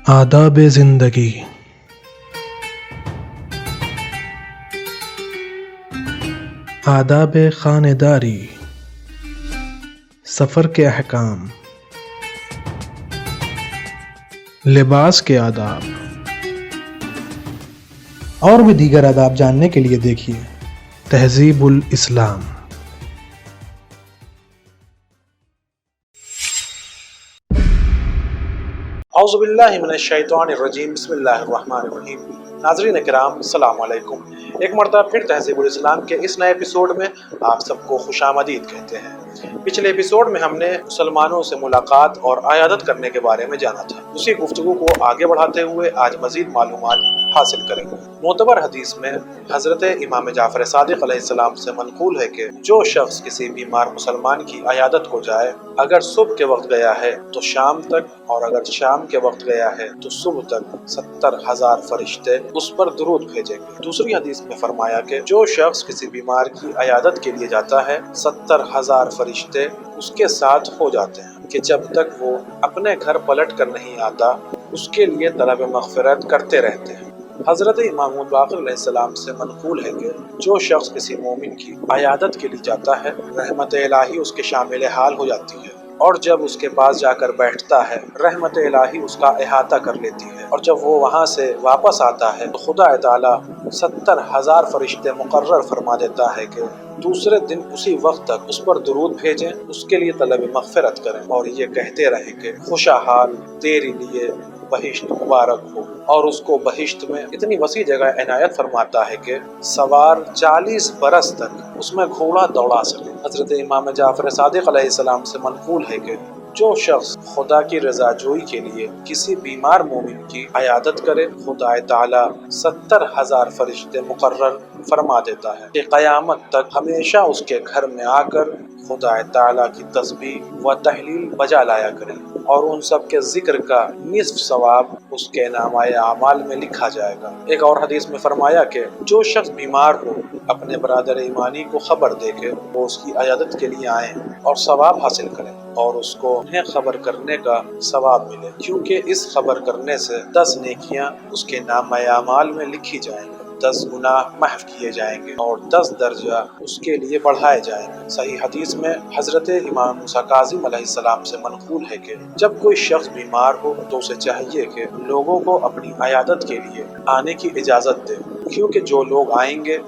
آداب زندگی۔ آداب خانہ داری، سفر کے احکام، لباس کے آداب اور بھی دیگر آداب جاننے کے لیے دیکھیے تہذیب الاسلام۔ اعوذ باللہ من الشیطان الرجیم، بسم اللہ الرحمن الرحیم۔ ناظرین کرام، السلام علیکم۔ ایک مرتبہ پھر تہذیب الاسلام کے اس نئے ایپیسوڈ میں آپ سب کو خوش آمدید کہتے ہیں۔ پچھلے ایپیسوڈ میں ہم نے مسلمانوں سے ملاقات اور عیادت کرنے کے بارے میں جانا تھا۔ اسی گفتگو کو آگے بڑھاتے ہوئے آج مزید معلومات حاصل کریں گے۔ معتبر حدیث میں حضرت امام جعفر صادق علیہ السلام سے منقول ہے کہ جو شخص کسی بیمار مسلمان کی عیادت کو جائے، اگر صبح کے وقت گیا ہے تو شام تک، اور اگر شام کے وقت گیا ہے تو صبح تک 70,000 فرشتے اس پر درود بھیجیں گے۔ دوسری حدیث میں فرمایا کہ جو شخص کسی بیمار کی عیادت کے لیے جاتا ہے، 70,000 فرشتے اس کے ساتھ ہو جاتے ہیں کہ جب تک وہ اپنے گھر پلٹ کر نہیں آتا اس کے لیے طلب مغفرت کرتے رہتے ہیں۔ حضرت امام باقر علیہ السلام سے منقول ہے کہ جو شخص کسی مومن کی عیادت کے لیے جاتا ہے، رحمت الہی اس کے شامل حال ہو جاتی ہے، اور جب اس کے پاس جا کر بیٹھتا ہے رحمت الہی اس کا احاطہ کر لیتی ہے، اور جب وہ وہاں سے واپس آتا ہے تو خدا تعالی 70,000 فرشتے مقرر فرما دیتا ہے کہ دوسرے دن اسی وقت تک اس پر درود بھیجیں، اس کے لیے طلب مغفرت کریں، اور یہ کہتے رہیں کہ خوشا حال تیری لیے بہشت مبارک ہو، اور اس کو بہشت میں اتنی وسیع جگہ عنایت فرماتا ہے کہ سوار 40 برس تک اس میں گھوڑا دوڑا سکے۔ حضرت امام جعفر صادق علیہ السلام سے منقول ہے کہ جو شخص خدا کی رضا جوئی کے لیے کسی بیمار مومن کی عیادت کرے، خدا تعالی 70,000 فرشتے مقرر فرما دیتا ہے کہ قیامت تک ہمیشہ اس کے گھر میں آ کر خدا تعالی کی تسبیح و تحلیل بجا لایا کریں، اور ان سب کے ذکر کا نصف ثواب اس کے نامہ اعمال میں لکھا جائے گا۔ ایک اور حدیث میں فرمایا کہ جو شخص بیمار ہو اپنے برادر ایمانی کو خبر دے کے وہ اس کی عیادت کے لیے آئیں اور ثواب حاصل کریں، اور اس کو انہیں خبر کرنے کا ثواب ملے، کیونکہ اس خبر کرنے سے 10 نیکیاں اس کے نامہ اعمال میں لکھی جائیں گی، 10 گناہ محو کیے جائیں گے، اور 10 درجہ اس کے لیے بڑھائے جائیں گے۔ صحیح حدیث میں حضرت امام موسیٰ کاظم علیہ السلام سے منقول ہے کہ جب کوئی شخص بیمار ہو تو اسے چاہیے کہ لوگوں کو اپنی عیادت کے لیے آنے کی اجازت دے، کیونکہ جو لوگ آئیں گے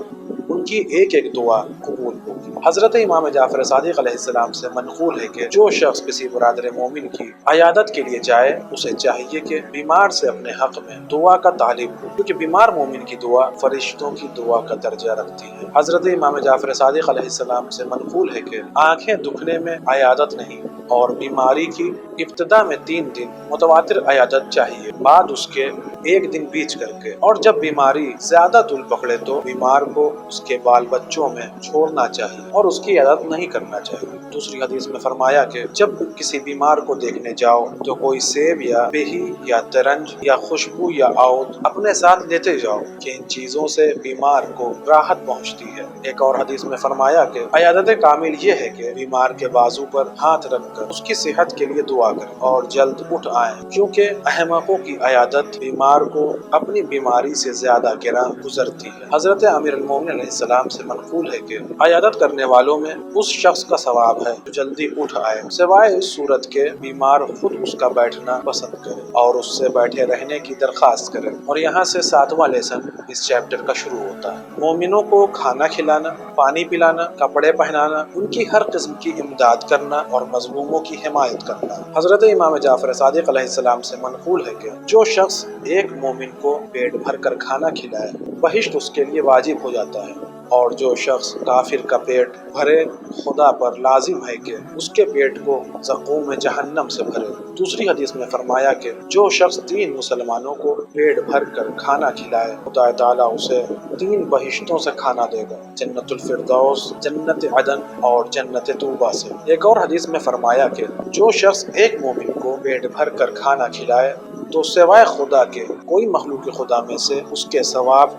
ان کی ایک ایک دعا قبول ہوگی۔ حضرت امام جعفر صادق علیہ السلام سے منقول ہے کہ جو شخص کسی برادر مومن کی عیادت کے لیے جائے اسے چاہیے کہ بیمار سے اپنے حق میں دعا کا طالب ہو، کیونکہ بیمار مومن کی دعا فرشتوں کی دعا کا درجہ رکھتی ہے۔ حضرت امام جعفر صادق علیہ السلام سے منقول ہے کہ آنکھیں دکھنے میں عیادت نہیں، اور بیماری کی ابتدا میں 3 دن متواتر عیادت چاہیے، بعد اس کے 1 دن بیچ کر کے، اور جب بیماری زیادہ طول پکڑے تو بیمار کو اس کے بال بچوں میں چھوڑنا چاہیے اور اس کی عیادت نہیں کرنا چاہیے۔ دوسری حدیث میں فرمایا کہ جب کسی بیمار کو دیکھنے جاؤ تو کوئی سیب یا بہی یا ترنج یا خوشبو یا عود اپنے ساتھ لیتے جاؤ کہ ان چیزوں سے بیمار کو راحت پہنچتی ہے۔ ایک اور حدیث میں فرمایا کہ عیادت کامل یہ ہے کہ بیمار کے بازو پر ہاتھ رکھ کر اس کی صحت کے لیے دعا کریں اور جلد اٹھ آئیں، کیونکہ احمقوں کی عیادت بیمار کو اپنی بیماری سے زیادہ گراں گزرتی ہے۔ حضرت امیر المومنین علیہ السلام سے منقول ہے کہ عیادت کرنے والوں میں اس شخص کا ثواب ہے جو جلدی اٹھ آئے، سوائے اس صورت کے بیمار خود اس کا بیٹھنا پسند کرے اور اس سے بیٹھے رہنے کی درخواست کرے۔ اور یہاں سے 7واں لیسن اس چیپٹر کا شروع ہوتا ہے۔ مومنوں کو کھانا کھلانا، پانی پلانا، کپڑے پہنانا، ان کی ہر قسم کی امداد کرنا اور مظلوموں کی حمایت کرنا۔ حضرت امام جعفر صادق علیہ السلام سے منقول ہے کہ جو شخص ایک مومن کو پیٹ بھر کر کھانا کھلائے بہشت اس کے لیے واجب ہو جاتا ہے، اور جو شخص کافر کا پیٹ بھرے خدا پر لازم ہے کہ اس کے پیٹ کو زقوم جہنم سے بھرے۔ دوسری حدیث میں فرمایا کہ جو شخص 3 مسلمانوں کو پیٹ بھر کر کھانا کھلائے خدا تعالیٰ اسے 3 بہشتوں سے کھانا دے گا، جنت الفردوس، جنت عدن اور جنت طوبہ سے۔ ایک اور حدیث میں فرمایا کہ جو شخص ایک مومن کو پیٹ بھر کر کھانا کھلائے تو سوائے خدا کے کوئی مخلوق خدا میں سے اس کے ثواب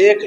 1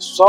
100